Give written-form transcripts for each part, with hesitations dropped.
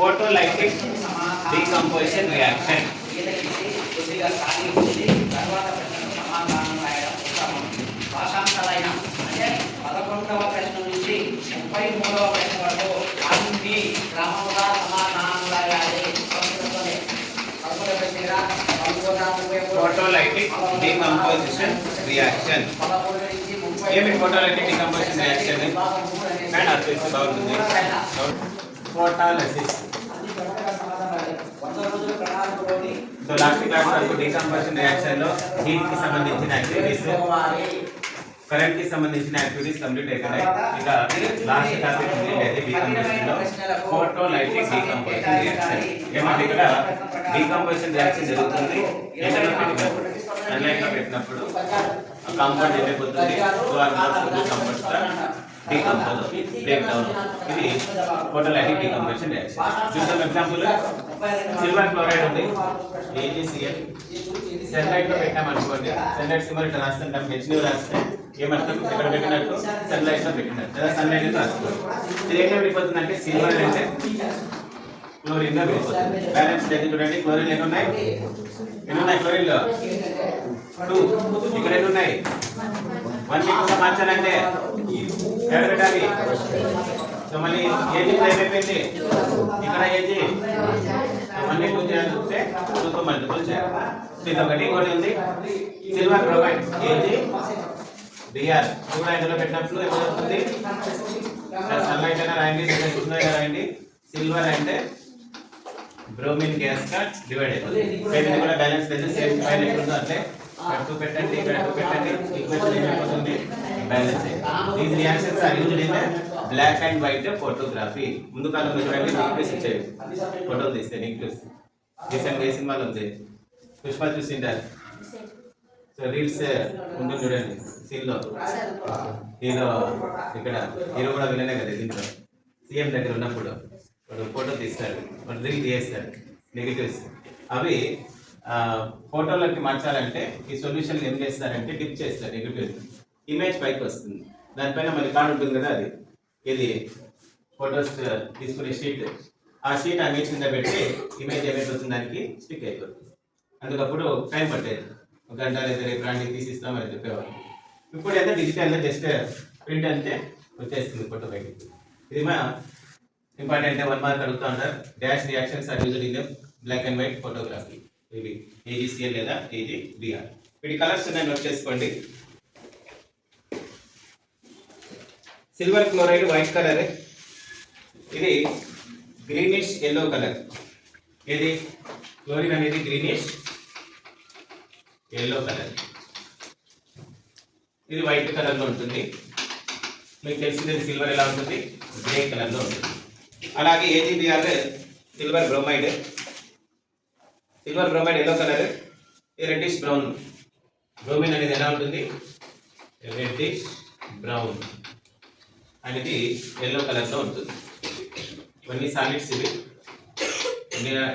photolytic decomposition reaction. అంటే 11వ ప్రశ్న నుంచి 33వ ప్రశ్న వరకు అన్ని క్రమంగా సమాధానం రాయాలి. Photolytic decomposition reaction. ఏమి photolytic decomposition reaction? అండ్ అర్థం బాగుంటుంది. Photolysis. సో లాస్ట్ క్లాస్ వరకు decomposition reaction లో హీట్ కి సంబంధించిన యాక్టివిటీస్, కరెంట్ కి సంబంధించిన యాక్టివిటీస్ కంప్లీట్ అయిపోయాయి. ఇక లాస్ట్ టాపిక్ ఉండేది డీకంపోజిషన్ లో ఫోటోలైటిక్ డీకంపోజిషన్ రియాక్షన్. ఏమంటే ఇక్కడ డీకంపోజిషన్ రియాక్షన్ జరుగుతుంది ఎండలో పెట్టినప్పుడు, సన్లైట్ లో పెట్టినప్పుడు కాంపౌండ్ ఎండిపోతుంది. సో ఆ కాంపౌండ్స్ డీకంపోజ్ బ్రేక్ డౌన్. ఇది ఫోటోలైటిక్ డీకంపోజిషన్ రియాక్షన్. చూద్దాం ఎగ్జాంపుల్. సిల్వర్ క్లోరైడ్ ఉంది, AgCl. సన్లైట్ లో పెట్టామనుకోండి, సన్లైట్ సింబల్ ఇట్లా రాస్తుంటాం, హెచ్ని రాస్తే ఏమంటాం, ఇక్కడ పెట్టినట్టు సన్లైట్ లో పెట్టినట్టు లేదా సన్లైట్ లో రాసుకోవాలి. ఇది ఏం విడిపోతుంది అంటే సిల్వర్ అంటే క్లోరిన్ గా విడిపోతుంది. బ్యాలెన్స్ లేదు చూడండి. క్లోరిన్ ఎన్ని ఉన్నాయి? క్లోరిన్ లో 2. ఇక్కడ ఎన్ని ఉన్నాయి? 1 కి మార్చాలంటే ఎక్కడ పెట్టాలి? సో మళ్ళీ ఏజీ అయిపోయింది. ఇక్కడ ఏజీ 1 2 చేయాలంటే 2తో మల్టిపుల్ చేయాలి. ఇది ఒకటి. ఇంకోటి ఉంది సిల్వర్ బ్రోమైడ్, ఏజీ Br. కూడా ఇందులో పెట్టినప్పుడు ఏమవుతుంది? సన్లైట్ అయినా రాయండి, రాయండి. సిల్వర్ అంటే బ్రోమిన్ గ్యాస్ గా డివైడ్ అయిపోతుంది. ఇది కూడా బ్యాలెన్స్ లేదు, సేమ్ ఫైల్ ఎట్లుందో అంటే ఇక్కడ పెట్టండి, ఇక్కడ పెట్టండి, ఈక్వేషన్ ఏమైపోతుంది? బ్యాలెన్స్ అయ్యింది. These reactions are used in black and white photography. ముందు కాలంలో చూడండి నిక్లియస్ ఇచ్చేవి, ఫోటోలు తీస్తే నిక్లియస్. రీసెంట్గా ఏ సినిమాలు ఉంది? పుష్ప చూసింటారు. సో రీల్స్ ఉంటుంది చూడండి, సీన్ లో హీరో, ఇక్కడ హీరో కూడా విలనే కదా దీంట్లో. సీఎం దగ్గర ఉన్నప్పుడు వాడు ఫోటో తీస్తాడు, వాడు రీల్ చేస్తాడు నెగిటివ్స్. అవి ఫోటోలోకి మార్చాలంటే ఈ సొల్యూషన్ ఏం చేస్తారంటే డిప్ చేస్తారు. నెగిటివ్ ఇమేజ్ పైకి వస్తుంది, దానిపైన మళ్ళీ కార్డు ఉంటుంది కదా, అది ఇది ఫొటోస్ తీసుకునే షీట్. ఆ షీట్ ఆ ఇమేజ్ కింద పెట్టి ఇమేజ్ ఏమైపోతుంది, దానికి స్టిక్ అయిపోతుంది. అందుకప్పుడు టైం పట్టేది, 1 గంట లేదా రేపు రాండి తీసిస్తాం అని చెప్పేవాళ్ళు. ఇప్పుడు అయితే డిజిటల్ జస్ట్ ప్రింట్ అంటే వచ్చేస్తుంది ఫోటో బయటికి. ఇది మా ఇంపార్టెంట్ 1 మార్క్ అడుగుతూ ఉంటారు. Dash reactions are used in black and white photography. ఇవి AgCl లేదా AgBr. వీటి కలర్స్ ఉన్నాయి, నోట్ చేసుకోండి. సిల్వర్ క్లోరైడ్ వైట్ కలర్, ఇది గ్రీనిష్ ఎల్లో కలర్. ఇది క్లోరిన్ అనేది గ్రీనిష్ ఎల్లో కలర్. ఇది వైట్ కలర్ లో ఉంటుంది. మీకు తెలిసింది సిల్వర్ ఎలా ఉంటుంది? గ్రే కలర్ లో ఉంటుంది. అలాగే AgBr silver bromide. Silver bromide yellow colour, ఇది రెడ్డిష్ బ్రౌన్. బ్రోమిన్ అనేది ఎలా ఉంటుంది? రెడ్డిష్ బ్రౌన్ అనేది ఎల్లో కలర్ లో ఉంటుంది. ఇవన్నీ సాలిడ్స్. ఇవి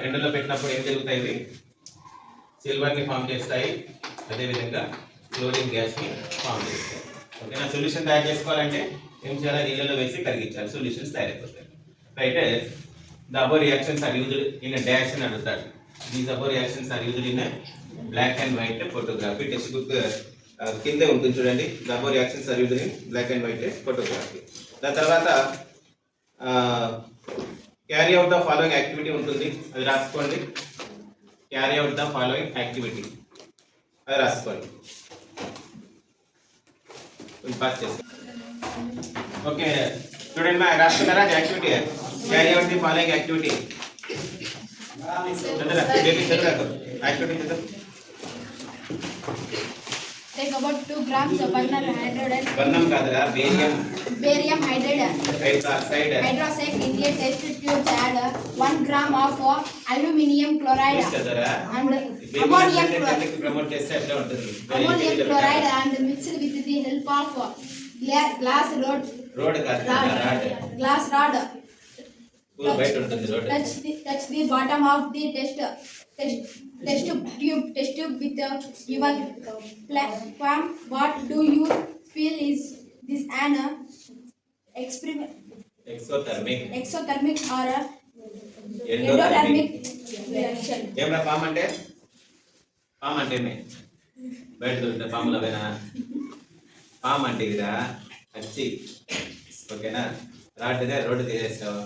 ఎండలో పెట్టినప్పుడు ఏం జరుగుతాయి? ఇవి సిల్వర్ని ఫామ్ చేస్తాయి, అదేవిధంగా క్లోరిన్ గ్యాస్ని ఫామ్ చేస్తాయి. ఓకేనా? సొల్యూషన్ తయారు చేసుకోవాలంటే ఏం చేయాలి? నీళ్ళలో వేసి కరిగించాలి, సొల్యూషన్స్ తయారైపోతాయి. Right. The above reactions are used in dash అని అడుగుతాడు. These above reactions are used in black and white photography. Textbook కిందే ఉంటుంది చూడండి. The above reactions are used in black and white photography. దాని తర్వాత carry out the following activity ఉంటుంది, అది రాసుకోండి. Carry out the following activity, అది రాసుకోండి. పాస్ చేస్తాం. ఓకే స్టూడెంట్ మా రాసుకున్నారా? Activity carry out the following activity. Activity Take about 2 grams of barium hydride. Barium kadra, Barium hydride. Hydroxide in a test tube. Add 1 gram of aluminum chloride and ammonium chloride and mixed with the help of glass rod. Glass rod. Touch the bottom of the test tube with your palm. What do you feel? Is this an exothermic or endothermic reaction. ఏమరా palm అంటే ఏమి బయట దొరికిన పాములు అవేనా palm అంటే ఇదిరా వచ్చి ఓకేనా రోడ్డు తీసేస్తావు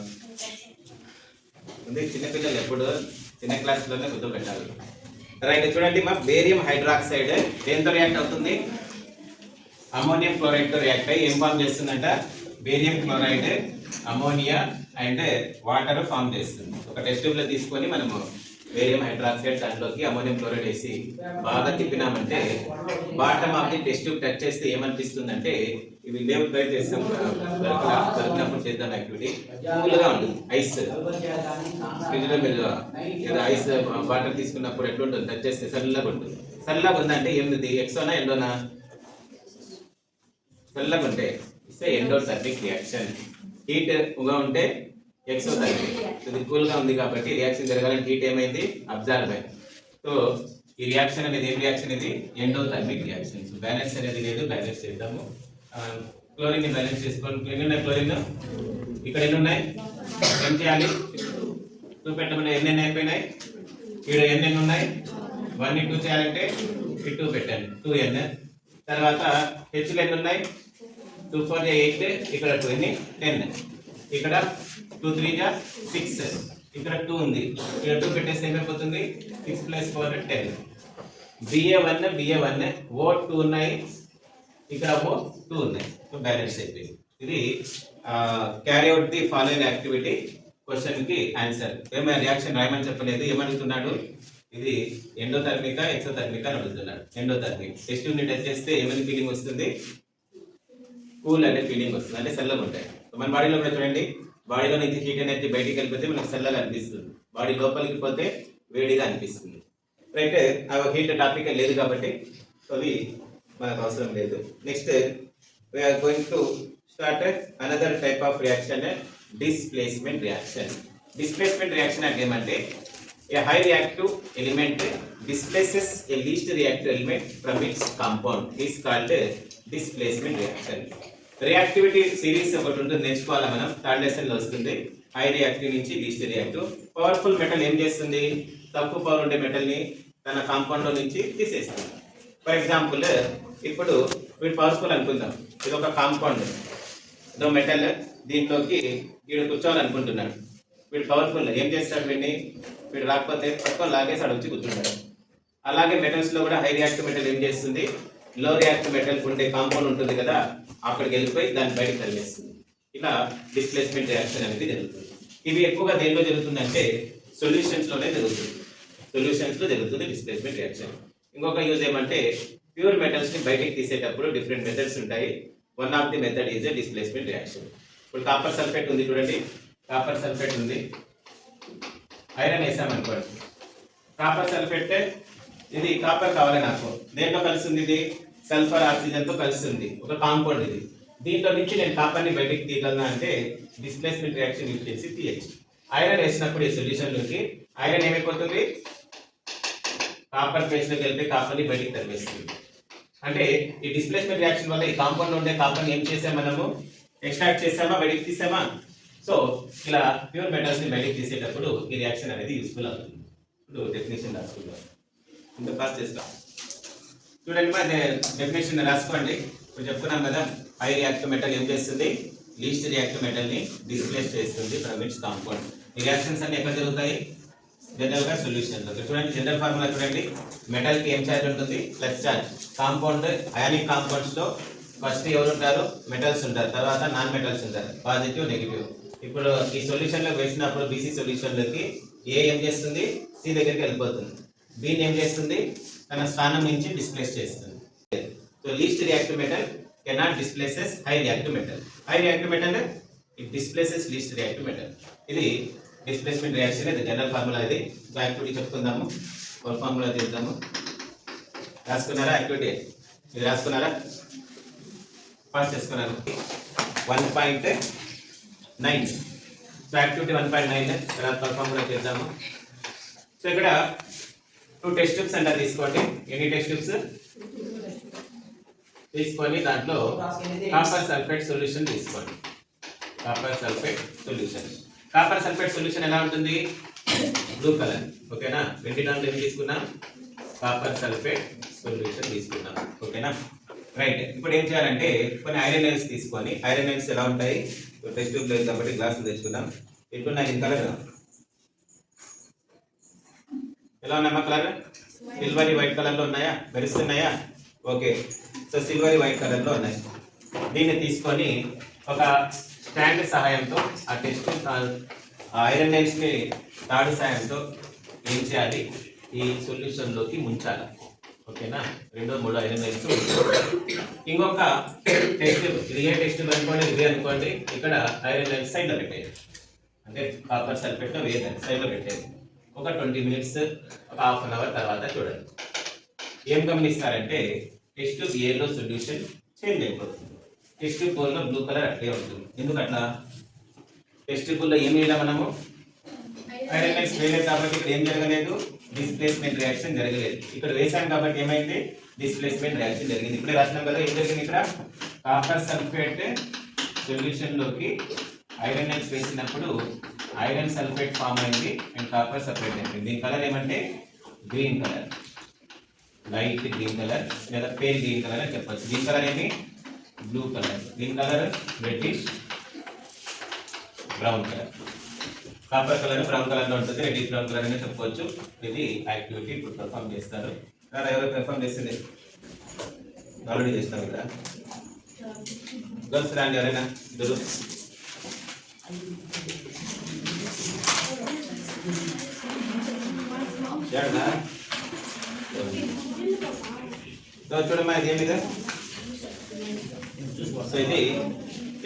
ఉంది చిన్నపిల్లలు ఎప్పుడు చిన్న క్లాస్లోనే గుర్తు పెట్టాలి రైట్ చూడండి మా బేరియం హైడ్రాక్సైడ్ దేంతో రియాక్ట్ అవుతుంది అమోనియం క్లోరైడ్ తో రియాక్ట్ అయ్యి ఏం ఫామ్ చేస్తుందంట barium chloride ammonia and water form చేస్తుంది ఒక టెస్ట్ ట్యూబ్ లో తీసుకొని మనము బేరియం హైడ్రాక్సైడ్ దాంట్లోకి అమోనియం క్లోరైడ్ వేసి బాగా తిప్పినామంటే bottom of the test tube touch చేస్తే ఏమనిపిస్తుందంటే ఇవి లేవు ట్రై చేస్తాం దొరికినప్పుడు చేద్దాం యాక్టివిటీ కూల్ గా ఉంటుంది ఐస్ ఫ్రిడ్జ్ లో మీరు ఏదో ఐస్ వాటర్ తీసుకున్నప్పుడు ఎట్లుంటుంది టచ్ చేస్తే చల్లగా ఉంటుంది చల్లగా ఉందంటే ఏమిది ఎక్సోనా ఎండోనా చల్లగా ఉంటే ఇస్తే ఎండోథర్మిక్ రియాక్షన్ హీట్ గా ఉంటే ఎక్సోథర్మిక్ ఇది కూల్ గా ఉంది కాబట్టి రియాక్షన్ జరగాలంటే హీట్ ఏమైంది అబ్జర్వ్ అయింది సో ఈ రియాక్షన్ అనేది ఏం రియాక్షన్ ఇది ఎండోథర్మిక్ రియాక్షన్ బ్యాలెన్స్ అనేది లేదు బ్యాలెన్స్ చేద్దాము క్లోరిన్ ని బ్యాలెన్స్ చేసుకోండి ఎన్ని ఉన్నాయి క్లోరిన్ ఇక్కడ ఎన్ని ఉన్నాయి ఏం చేయాలి 2 పెట్టమని ఎన్ని అయిపోయినాయి ఇక్కడ ఎన్ని ఉన్నాయి 1 ని 2 చేయాలంటే 2 పెట్టండి 2n తర్వాత హెచ్ ఎన్ని ఉన్నాయి 2 4 8 ఇక్కడ 2 ఎన్ని 10 ఇక్కడ 2 3 6 ఇక్కడ 2 ఉంది ఇక్కడ 2 పెట్టేస్తే ఏమైపోతుంది 6 + 4 10 BA1 O2 ఉన్నాయి ఇక్కడ O2 ఉన్నాయి సో బ్యాలెన్స్ అయిపోయింది ఇది carry out the following activity question కి ఆన్సర్ ఏమైనా రియాక్షన్ రాయమని చెప్పలేదు ఏమడుగుతున్నాడు ఇది ఎండోథర్మికా ఎక్సోథర్మికా అని అడుగుతున్నాడు ఎండోథర్మిక్ టెస్ట్ యూనిట్ టెస్ట్ చేస్తే ఏమైనా ఫీలింగ్ వస్తుంది కూల్ అనే ఫీలింగ్ వస్తుంది అంటే చల్లగా ఉంటాయి మన బాడీలో కూడా చూడండి బాడీలో నుంచి హీట్ ఎనర్జీ బయటికి వెళ్ళిపోతే మనకు చల్లగా అనిపిస్తుంది బాడీ లోపలికి పోతే వేడిగా అనిపిస్తుంది రైట్ ఆ హీట్ టాపిక్ లేదు కాబట్టి అవి మనకు అవసరం లేదు next we're going to start another type of reaction displacement reaction అంటే ఏమంటే a high reactive element displaces a least reactive element from its compound is called displacement reaction reactivity series ఒకటి ఉంటుంది నేర్చుకోవాలి మనం థర్డ్ లెసన్ లో వస్తుంది high reactive నుంచి least reactive powerful metal ఏం చేస్తుంది తక్కువ పవర్ ఉండే మెటల్ ని తన కాంపౌండ్ లో నుంచి తీసేస్తుంది ఫర్ ఎగ్జాంపుల్ ఇప్పుడు వీడు పవర్ఫుల్ అనుకుందాం ఇది ఒక కాంపౌండ్ ఇదో మెటల్ దీంట్లోకి వీడు కూర్చోవాలనుకుంటున్నాడు వీడు పవర్ఫుల్ ఏం చేస్తాడు వీడు రాకపోతే పట్టుకొని లాగేసాడు వచ్చి కూర్చుంటాడు అలాగే మెటల్స్ లో కూడా హై రియాక్టివ్ మెటల్ ఏం చేస్తుంది లో రియాక్టివ్ మెటల్ ఉండే కాంపౌండ్ ఉంటుంది కదా అక్కడికి వెళ్ళిపోయి దాన్ని బయటకు తరివేస్తుంది ఇలా డిస్ప్లేస్మెంట్ రియాక్షన్ అనేది జరుగుతుంది ఇవి ఎక్కువగా దేంట్లో జరుగుతుందంటే సొల్యూషన్స్ లోనే జరుగుతుంది డిస్ప్లేస్మెంట్ రియాక్షన్ ఇంకొక యూజ్ ఏమంటే ప్యూర్ మెటల్స్ ని బయటకు తీసేటప్పుడు డిఫరెంట్ మెథడ్స్ ఉంటాయి one of the method is displacement reaction ఇప్పుడు కాపర్ సల్ఫేట్ ఉంది చూడండి కాపర్ సల్ఫేట్ ఉంది ఐరన్ వేసామనుకోండి కాపర్ సల్ఫేట్ ఇది కాపర్ కావాలి నాకు దేంట్లో కలుస్తుంది ఇది సల్ఫర్ ఆక్సిజన్ తో కలుస్తుంది ఒక కాంపౌండ్ ఇది దీంట్లో నుంచి నేను కాపర్ ని బయటికి తీయగలనా అంటే డిస్ప్లేస్మెంట్ రియాక్షన్ యూజ్ చేసి తీయచ్చు ఐరన్ వేసినప్పుడు ఈ సొల్యూషన్ లోకి ఐరన్ ఏమైపోతుంది కాపర్ ఫేస్ లోకి వెళ్తే కాపర్ ని బయటికి తరివేస్తుంది అంటే ఈ డిస్ప్లేస్మెంట్ రియాక్షన్ వల్ల ఈ కాంపౌండ్ లో ఉండే కాపర్ ని ఏం చేసాం మనము ఎక్స్ట్రాక్ట్ చేసామా బయటికి తీసామా సో ఇలా ప్యూర్ మెటల్స్ ని బయటికి తీసేటప్పుడు ఈ రియాక్షన్ అనేది యూస్ఫుల్ అవుతుంది ఇప్పుడు డెఫినేషన్ రాసుకుందాం ఇంకా పాస్ చేస్తాం చూడండి మరి డెఫినేషన్ రాసుకోండి ఇప్పుడు చెప్పుకున్నాం కదా హై రియాక్టివ్ మెటల్ ఏం చేస్తుంది లీస్ట్ రియాక్టివ్ మెటల్ ని డిస్ప్లేస్ చేస్తుంది ఫ్రమ్ ఇట్స్ కాంపౌండ్ ఈ రియాక్షన్స్ అన్ని ఎక్కడ జరుగుతాయి జనరల్ గా సొల్యూషన్ లో చూడండి జనరల్ ఫార్ములా చూడండి మెటల్ కి ఏం ఛార్జ్ ఉంటుంది plus charge compound ionic compounds లో ఫస్ట్ ఎవరు ఉంటారు మెటల్స్ ఉంటారు తర్వాత నాన్ మెటల్స్ ఉంటారు పాజిటివ్ నెగిటివ్ ఇప్పుడు ఈ సొల్యూషన్ లో వేసినప్పుడు బీసీ సొల్యూషన్ లోకి ఏ ఏం చేస్తుంది సి దగ్గరికి వెళ్ళిపోతుంది బిని ఏం చేస్తుంది తన స్థానం నుంచి డిస్ప్లేస్ చేస్తుంది so least reactive metal cannot displaces high reactive metal it displaces least reactive metal ఇది డిస్ప్లేస్మెంట్ రియాక్షన్ ఇది జనరల్ ఫార్ములా ఇది యాక్టివిటీ చెప్పుకుందాము ఒక ఫార్ములా తీద్దాము రాసుకున్నారా యాక్టివిటీ ఇది రాసుకున్నారా పాస్ చేసుకున్నాను 1.9 సో యాక్టివిటీ 1.9 తర్వాత ఫార్ములా చేద్దాము సో ఇక్కడ 2 టెస్ట్ ట్యూబ్స్ అంటే తీసుకోండి ఎన్ని టెస్ట్ ట్యూబ్స్ తీసుకొని దాంట్లో కాపర్ సల్ఫేట్ సొల్యూషన్ తీసుకోండి కాపర్ సల్ఫేట్ సొల్యూషన్ ఎలా ఉంటుంది బ్లూ కలర్. ఓకేనా? 20 దాంట్లో ఏం తీసుకున్నాం? కాపర్ సల్ఫేట్ సొల్యూషన్ తీసుకున్నాం. ఓకేనా? రైట్. ఇప్పుడు ఏం చేయాలంటే కొన్ని ఐరన్ నైల్స్ తీసుకొని, ఐరన్ నైల్స్ ఎలా ఉంటాయి? టెస్ట్ ట్యూబ్ లేదు కాబట్టి గ్లాసులు తెచ్చుకున్నాం. ఎట్లున్నాయి దీని కలర్? ఎలా ఉన్నాయమ్మా కలర్? సిల్వరీ వైట్ కలర్ లో ఉన్నాయా? మెరుస్తున్నాయా? Okay. So silvery white colour లో ఉన్నాయి. దీన్ని తీసుకొని ఒక స్టాండ్ సహాయంతో ఆ టెస్ట్ ఐరన్ నైల్స్ ని తాడు సహాయంతో ఏం చేయాలి? ఈ సొల్యూషన్ లోకి ముంచాలి. ఓకేనా? 2 3 ఐరన్ నైల్స్. ఇంకొక టెస్ట్, ఇది ఏ టెస్ట్ అనుకోండి, ఇది అనుకోండి. ఇక్కడ ఐరన్ నైల్స్ సైడ్ లో పెట్టేది, అంటే కాపర్ సల్ఫేట్ లో వేయాలి, సైడ్ లో పెట్టేది. ఒక 20 మినిట్స్, ఒక హాఫ్ అన్ అవర్ తర్వాత చూడండి. ఏం గమనిస్తారంటే టెస్ట్ ట్యూబ్ ఏ లో సొల్యూషన్ చేంజ్ అయిపోతుంది. టెస్ట్ ట్యూబ్ లో బ్లూ కలర్ అట్లే ఉంటుంది. ఎందుకు అట్లా? టెస్ట్ ట్యూబ్ లో ఏం వేయాలి మనము? ఐరన్ నైల్స్ వేయలేదు కాబట్టి ఇక్కడ ఏం జరగలేదు? డిస్ప్లేస్మెంట్ రియాక్షన్ జరగలేదు. ఇక్కడ వేసాం కాబట్టి ఏమైంది? డిస్ప్లేస్మెంట్ రియాక్షన్ జరిగింది. ఇప్పుడే రాసినాం కదా ఏం జరిగింది ఇక్కడ? కాపర్ సల్ఫేట్ సొల్యూషన్ లోకి ఐరన్ నైల్స్ వేసినప్పుడు ఐరన్ సల్ఫేట్ ఫామ్ అయింది అండ్ కాపర్ సపరేట్ అయింది. దీని కలర్ ఏమంటే green colour, light green colour లేదా పేల్ గ్రీన్ కలర్ అని చెప్పచ్చు. దీని కలర్ ఏంటి? Blue colour. దీని colour reddish brown colour. Copper colour brown colour లో ఉంటుంది, రెడ్డిష్ బ్రౌన్ కలర్ అని చెప్పవచ్చు. ఇది యాక్టివిటీ ఇప్పుడు పర్ఫామ్ చేస్తారు. ఎవరు పర్ఫామ్ చేస్తుంది? ఆల్రెడీ చేస్తాం కదా. గర్ల్స్ రాండి ఎవరైనా ఇద్దరు. చూడమ్మా ఇది ఏమిది? సో ఇది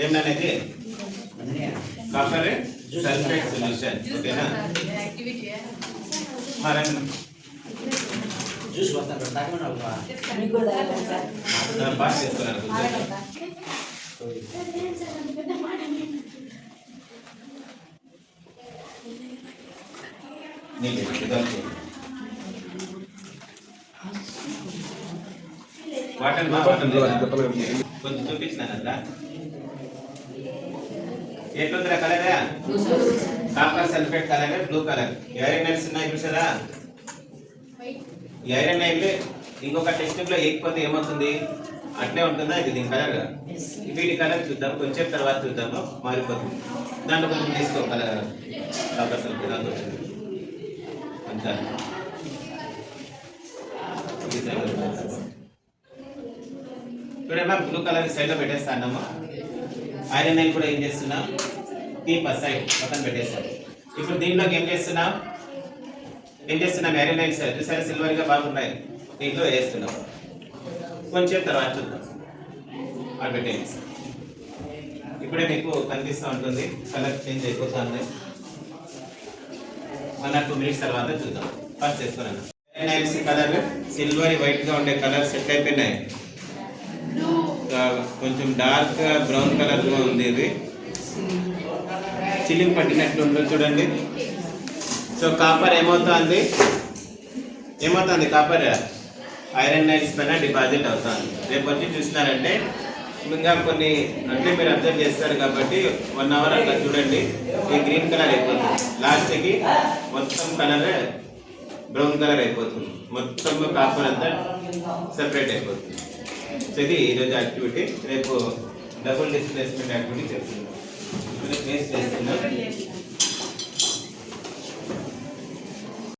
ఏమనేది కాపర్ సల్ఫేట్ సొల్యూషన్. ఓకేనా? జ్యూస్ వస్తాను పాస్ చేసుకున్నాను. కొంచెం చూపించినాను అట్లా. ఎట్లుందిరా colour? Copper sulphate colour, blue colour. Iron nails ఉన్నాయి చూసారా? ఈ ఐరన్ నైల్ ఇంకొక టెస్ట్ లో వేయకపోతే ఏమవుతుంది? అట్లే ఉంటుందా? ఇది దీని కలర్. వీటి కలర్ చూద్దాం, కొంచెం తర్వాత చూద్దాము, మారిపోతుంది. దాంట్లో కొంచెం తీసుకో కలర్ కాపర్ సల్ఫేట్ దాంట్లో వచ్చింది కొంచెం. చూడమ్మా బ్లూ కలర్ సైడ్ లో పెట్టేస్తానమ్మా. ఐరన్ నైల్ కూడా ఏం చేస్తున్నాం? కీప్ అసైడ్ పక్కన పెట్టేస్తాం. ఇప్పుడు దీంట్లోకి ఏం చేస్తున్నాం? ఐరన్ నైల్స్ చూసారా సిల్వర్ గా బాగున్నాయి, దీంట్లో వేస్తున్నాం. కొంచెం తర్వాత చూద్దాం. అది పెట్టేయండి. ఇప్పుడే మీకు కనిపిస్తూ ఉంటుంది కలర్ చేంజ్ అయిపోతుంది. 1 or 2 మినిట్స్ తర్వాత చూద్దాం. ఫస్ట్ చేసుకున్నాను. Iron nails colour silver white గా ఉండే కలర్ సెట్ అయిపోయినాయి. కొంచెం డార్క్ బ్రౌన్ కలర్ లో ఉంది. ఇది చిల్లింగ్ పట్టినట్లు ఉంటుంది చూడండి. సో కాపర్ ఏమవుతుంది? కాపర్ ఐరన్ నైల్స్ పైన డిపాజిట్ అవుతుంది. రేపు వచ్చి చూసినారంటే ఇంకా కొన్ని అంటే మీరు అబ్జర్వ్ చేస్తారు కాబట్టి 1 అవర్ అట్లా చూడండి. ఈ గ్రీన్ కలర్ అయిపోతుంది. లాస్ట్కి మొత్తం కలర్ బ్రౌన్ కలర్ అయిపోతుంది. మొత్తం కాపర్ అంతా సెపరేట్ అయిపోతుంది. సో ఇది ఈరోజు యాక్టివిటీ. రేపు డబుల్ డిస్ప్లేస్మెంట్ యాక్టివిటీ చెప్తున్నాం. చేస్తున్నాం.